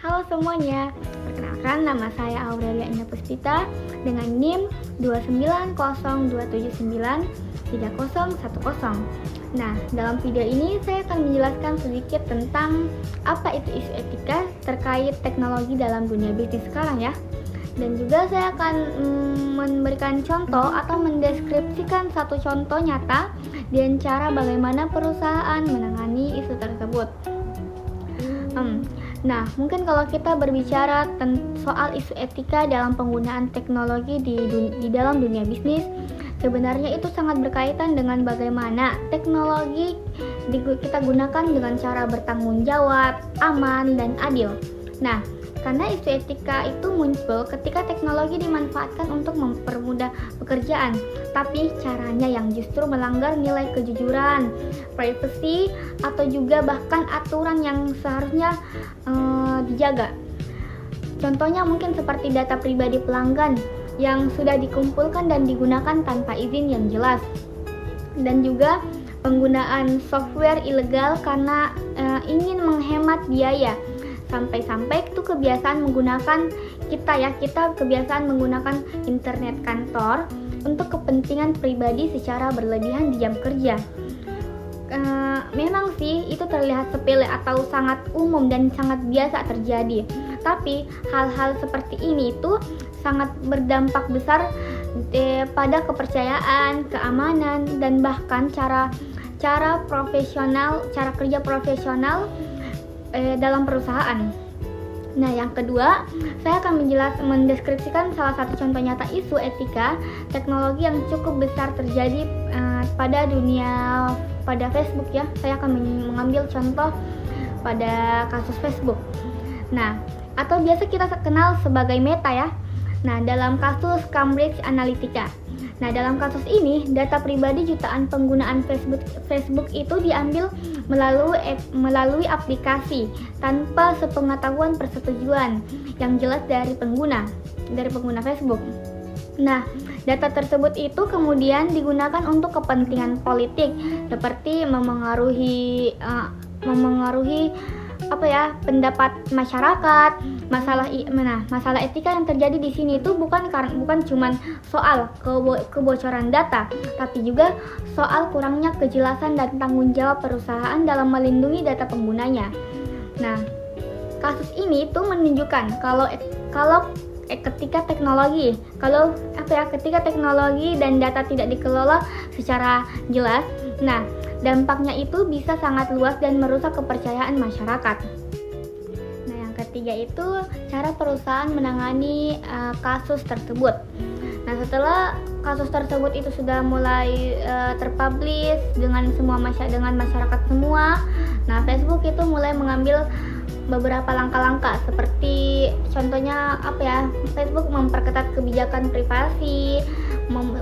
Halo semuanya, perkenalkan nama saya Aurelia Indah Puspita dengan NIM 29027930010. Nah, dalam video ini saya akan menjelaskan sedikit tentang apa itu isu etika terkait teknologi dalam dunia bisnis sekarang ya. Dan juga saya akan memberikan contoh atau mendeskripsikan satu contoh nyata dan cara bagaimana perusahaan menangani isu tersebut. Nah, mungkin kalau kita berbicara soal isu etika dalam penggunaan teknologi di dalam dunia bisnis, sebenarnya itu sangat berkaitan dengan bagaimana teknologi kita gunakan dengan cara bertanggung jawab, aman, dan adil. Nah, karena isu etika itu muncul ketika teknologi dimanfaatkan untuk mempermudah pekerjaan, tapi caranya yang justru melanggar nilai kejujuran, privacy, atau juga bahkan aturan yang seharusnya dijaga. Contohnya mungkin seperti data pribadi pelanggan yang sudah dikumpulkan dan digunakan tanpa izin yang jelas, dan juga penggunaan software ilegal karena ingin menghemat biaya. Sampai-sampai itu kebiasaan menggunakan kita kebiasaan menggunakan internet kantor untuk kepentingan pribadi secara berlebihan di jam kerja. Memang sih itu terlihat sepele atau sangat umum dan sangat biasa terjadi. Tapi hal-hal seperti ini itu sangat berdampak besar pada kepercayaan, keamanan, dan bahkan cara kerja profesional dalam perusahaan. Nah, yang kedua, saya akan mendeskripsikan salah satu contoh nyata isu etika teknologi yang cukup besar terjadi pada Facebook ya. Saya akan mengambil contoh pada kasus Facebook. Nah, atau biasa kita kenal sebagai Meta ya. Nah, dalam kasus Cambridge Analytica. Nah, dalam kasus ini, data pribadi jutaan penggunaan Facebook itu diambil melalui aplikasi tanpa sepengetahuan persetujuan yang jelas dari pengguna Facebook. Nah, data tersebut itu kemudian digunakan untuk kepentingan politik seperti memengaruhi pendapat masyarakat. Masalah etika yang terjadi di sini itu bukan cuma soal kebocoran data, tapi juga soal kurangnya kejelasan dan tanggung jawab perusahaan dalam melindungi data penggunanya. Nah, kasus ini tuh menunjukkan ketika teknologi dan data tidak dikelola secara jelas, nah dampaknya itu bisa sangat luas dan merusak kepercayaan masyarakat. Nah, yang ketiga itu cara perusahaan menangani kasus tersebut. Nah, setelah kasus tersebut itu sudah mulai terpublish dengan masyarakat semua, nah Facebook itu mulai mengambil beberapa langkah-langkah seperti contohnya Facebook memperketat kebijakan privasi,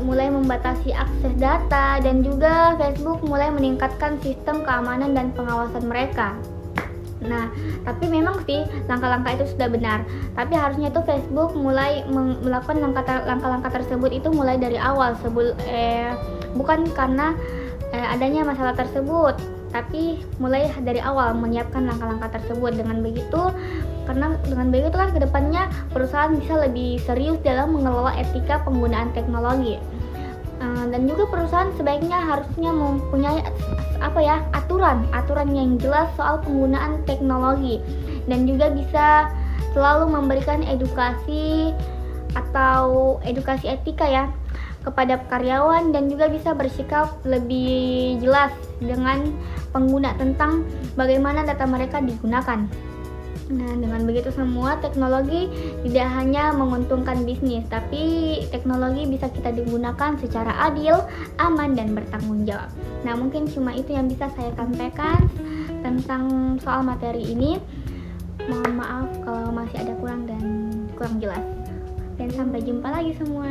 mulai membatasi akses data, dan juga Facebook mulai meningkatkan sistem keamanan dan pengawasan mereka. Nah, tapi memang sih langkah-langkah itu sudah benar, tapi harusnya itu Facebook mulai melakukan langkah-langkah tersebut itu mulai dari awal bukan karena adanya masalah tersebut, tapi mulai dari awal menyiapkan langkah-langkah tersebut. Dengan begitu kan kedepannya perusahaan bisa lebih serius dalam mengelola etika penggunaan teknologi. Dan juga perusahaan sebaiknya harusnya mempunyai aturan yang jelas soal penggunaan teknologi, dan juga bisa selalu memberikan edukasi etika ya kepada karyawan, dan juga bisa bersikap lebih jelas dengan pengguna tentang bagaimana data mereka digunakan. Nah, dengan begitu semua teknologi tidak hanya menguntungkan bisnis, tapi teknologi bisa kita digunakan secara adil, aman, dan bertanggung jawab. Nah, mungkin cuma itu yang bisa saya sampaikan tentang soal materi ini. Mohon maaf kalau masih ada kurang jelas. Dan sampai jumpa lagi semua.